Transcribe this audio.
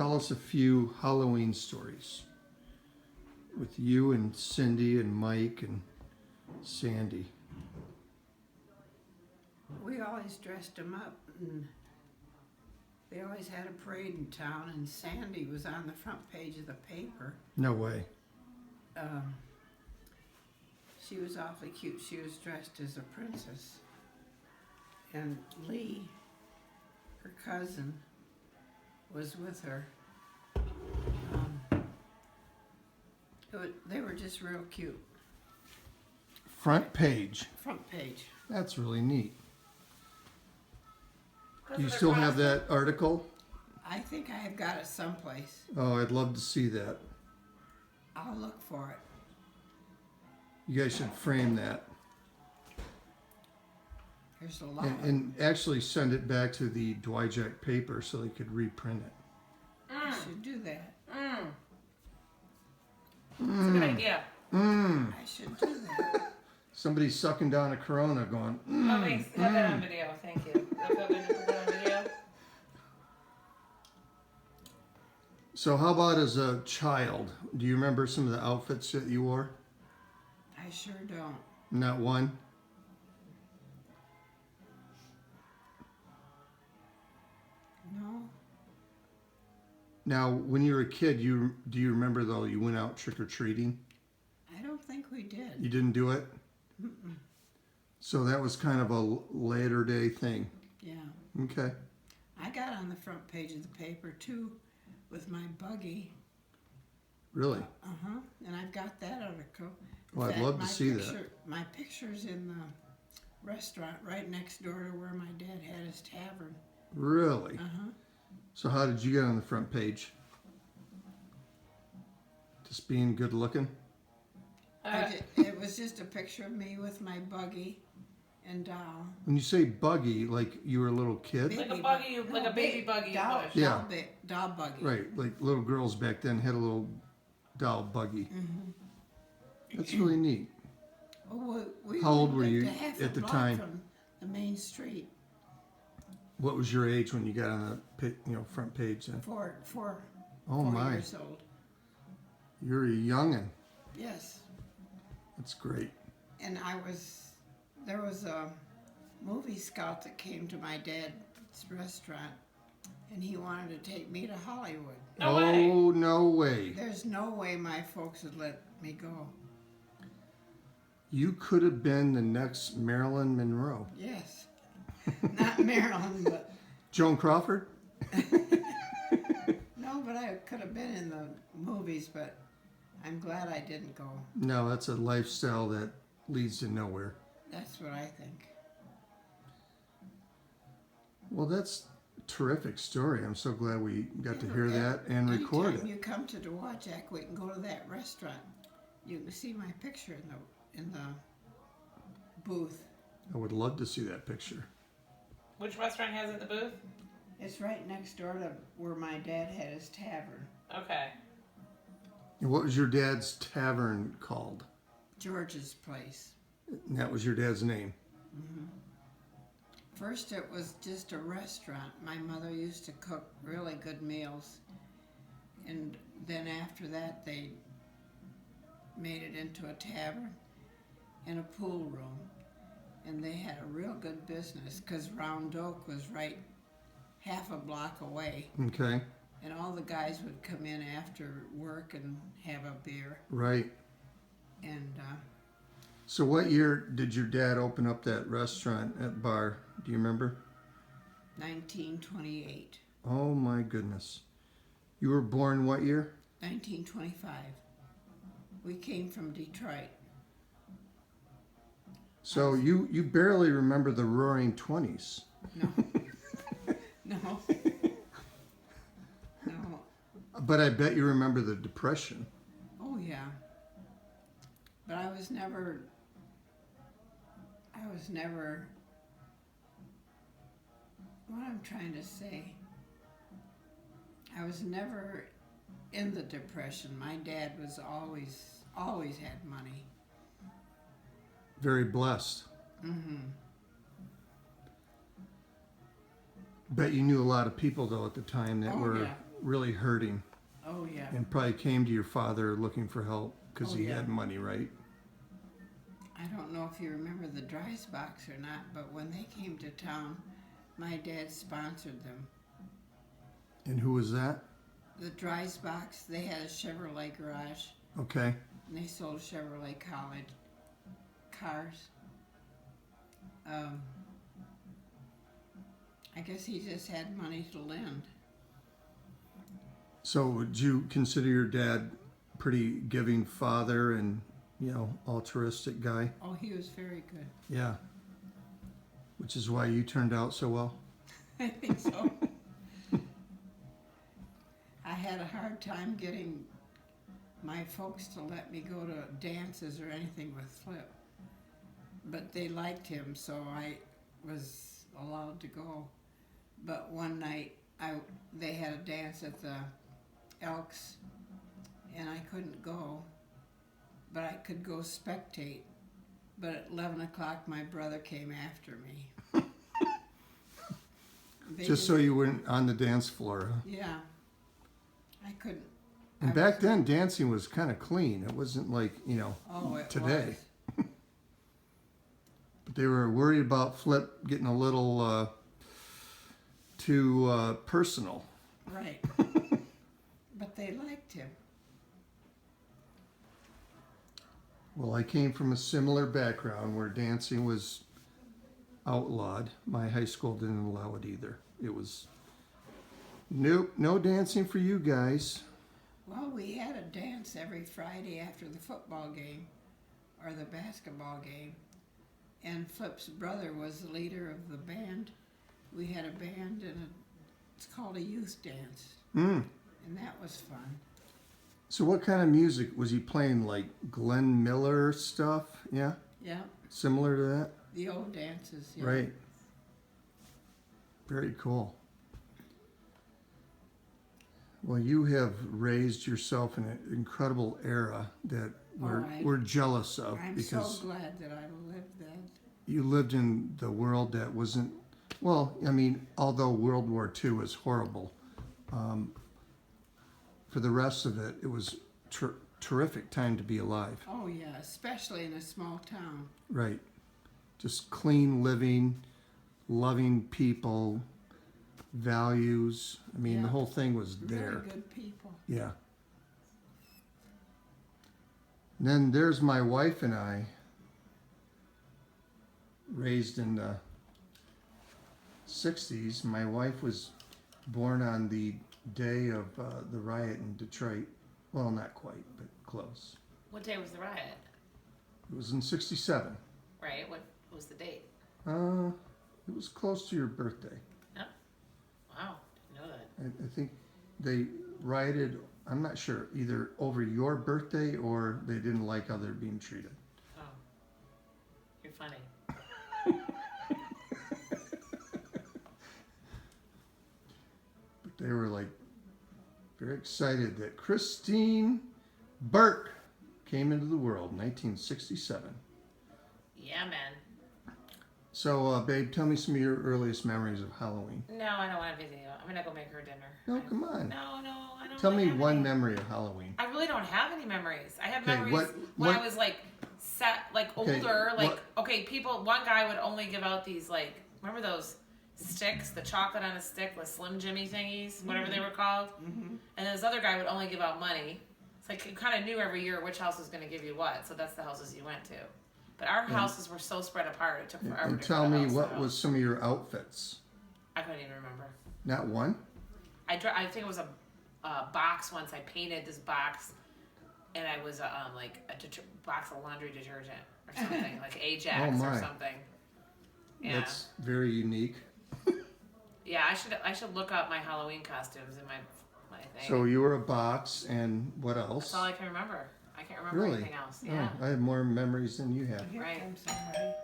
tell us a few Halloween stories with you and Cindy and Mike and Sandy. We always dressed them up, and they always had a parade in town, and Sandy was on the front page of the paper. No way. She was awfully cute. She was dressed as a princess. And Lee, her cousin, was with her. They were just real cute. Front page. Front page. That's really neat. Do you still have that article? I think I have got it someplace. Oh, I'd love to see that. I'll look for it. You guys should frame that. There's a lot. And actually send it back to the Dwyjack paper so they could reprint it. I should do that. That's a good idea. I should do that. Somebody's sucking down a Corona going, Oh, thanks. Have that on video. Thank you. That's what we put that on video. So how about as a child? Do you remember some of the outfits that you wore? I sure don't. Not one? No. Now, when you were a kid, do you remember though you went out trick-or-treating? I don't think we did. You didn't do it? Mm-mm. So that was kind of a later day thing. Yeah. Okay. I got on the front page of the paper too with my buggy. Really? And I've got that article. Well, I'd In fact, love to see that. My picture's in the restaurant right next door to where my dad had his tavern. Really? So how did you get on the front page? Just being good looking? It was just a picture of me with my buggy and doll. When you say buggy, like you were a little kid? Like a buggy, like a baby buggy doll, push. Yeah. doll buggy. Right, like little girls back then had a little doll buggy. That's really neat. Oh, we How old were lived you a half a at the block time? From the main street. What was your age when you got on the front page then? Four Oh my, years old. you're a youngin'. Yes. That's great. And there was a movie scout that came to my dad's restaurant, and he wanted to take me to Hollywood. No way. Oh, no way. There's no way my folks would let me go. You could have been the next Marilyn Monroe. Yes. Not Maryland, but Joan Crawford? no, but I could have been in the movies, but I'm glad I didn't go. No, that's a lifestyle that leads to nowhere. That's what I think. Well, that's a terrific story. I'm so glad we got to hear that and record Anytime it. you come to Dwyjack, we can go to that restaurant. You can see my picture in the booth. I would love to see that picture. Which restaurant has it in the booth? It's right next door to where my dad had his tavern, Okay. And what was your dad's tavern called? George's Place. And that was your dad's name. First, it was just a restaurant. My mother used to cook really good meals, and then after that, they made it into a tavern and a pool room, and they had a real good business because Round Oak was right half a block away, Okay, and all the guys would come in after work and have a beer. right. And So what year did your dad open up that restaurant at bar? Do you remember? 1928, Oh my goodness. You were born what year? 1925. We came from Detroit. So you barely remember the Roaring 20s. No. No. No. But I bet you remember the Depression. Oh, yeah. But I was never, what I'm trying to say, I was never in the Depression. My dad was always had money. Very blessed. Bet you knew a lot of people though at the time that Oh, were yeah. really hurting Oh, yeah. and probably came to your father looking for help because Oh, he yeah. had money, right? I don't know if you remember the Dries box or not, but when they came to town, my dad sponsored them. And who was that? The Dries box, they had a Chevrolet garage, Okay. and they sold Chevrolet college cars. I guess he just had money to lend. So would you consider your dad pretty giving father and, altruistic guy? Oh, he was very good. Yeah. Which is why you turned out so well? I think so. I had a hard time getting my folks to let me go to dances or anything with Flip. But they liked him, so I was allowed to go. But one night, they had a dance at the Elks, and I couldn't go. But I could go spectate. But at 11 o'clock, my brother came after me. Just so you weren't on the dance floor, huh? Yeah. I couldn't. And back then, dancing was kind of clean. It wasn't like, Oh, it today. was. But they were worried about Flip getting a little too personal. Right. But they liked him. Well, I came from a similar background where dancing was outlawed. My high school didn't allow it either. It was, nope, no dancing for you guys. Well, we had a dance every Friday after the football game or the basketball game. And Flip's brother was the leader of the band. We had a band, and it's called a youth dance. Mm. And that was fun. So what kind of music was he playing? Like Glenn Miller stuff? Yeah? Yeah, Similar to that? the old dances. Yeah. Right. Very cool. Well, you have raised yourself in an incredible era that we're jealous of I'm because so glad that I lived that. you lived in the world that wasn't, well, I mean, although World War II was horrible, for the rest of it, it was terrific time to be alive. Oh, yeah, especially in a small town. Right. Just clean living, loving people, values. I mean, Yeah. the whole thing was there. Really good people. Yeah. And then there's my wife and I, raised in the 60s. My wife was born on the day of the riot in Detroit. Well, not quite, but close. What day was the riot? It was in 67. Right. What was the date? It was close to your birthday. Oh. Wow. Didn't know that. I think they rioted, I'm not sure, either over your birthday or they didn't like how they're being treated. Oh. You're funny. But they were like very excited that Christine Burke came into the world in 1967. Yeah, man. So, babe, tell me some of your earliest memories of Halloween. No, I don't want to visit you. I'm gonna go make her dinner. No, come on. No, I don't. Tell really me have one any. memory of Halloween. I really don't have any memories. I have Okay, memories when what- I was like Okay, older. Like, what- okay, people. One guy would only give out these remember those sticks, the chocolate on a stick, the Slim Jimmy thingies, whatever they were called. Mm-hmm. And this other guy would only give out money. It's like you kind of knew every year which house was going to give you what. So that's the houses you went to. But our houses were so spread apart. It took forever. And to tell go me, house to what house. was some of your outfits? I couldn't even remember. Not one? I think it was a box once. I painted this box, and I was like a box of laundry detergent or something, like Ajax Oh, my. or something. Yeah, That's very unique. yeah. I should look up my Halloween costumes in my thing. So you were a box, and what That's else? all I can remember. I can't remember Really? anything else. Yeah. Oh, I have more memories than you have. Here Right. comes somebody.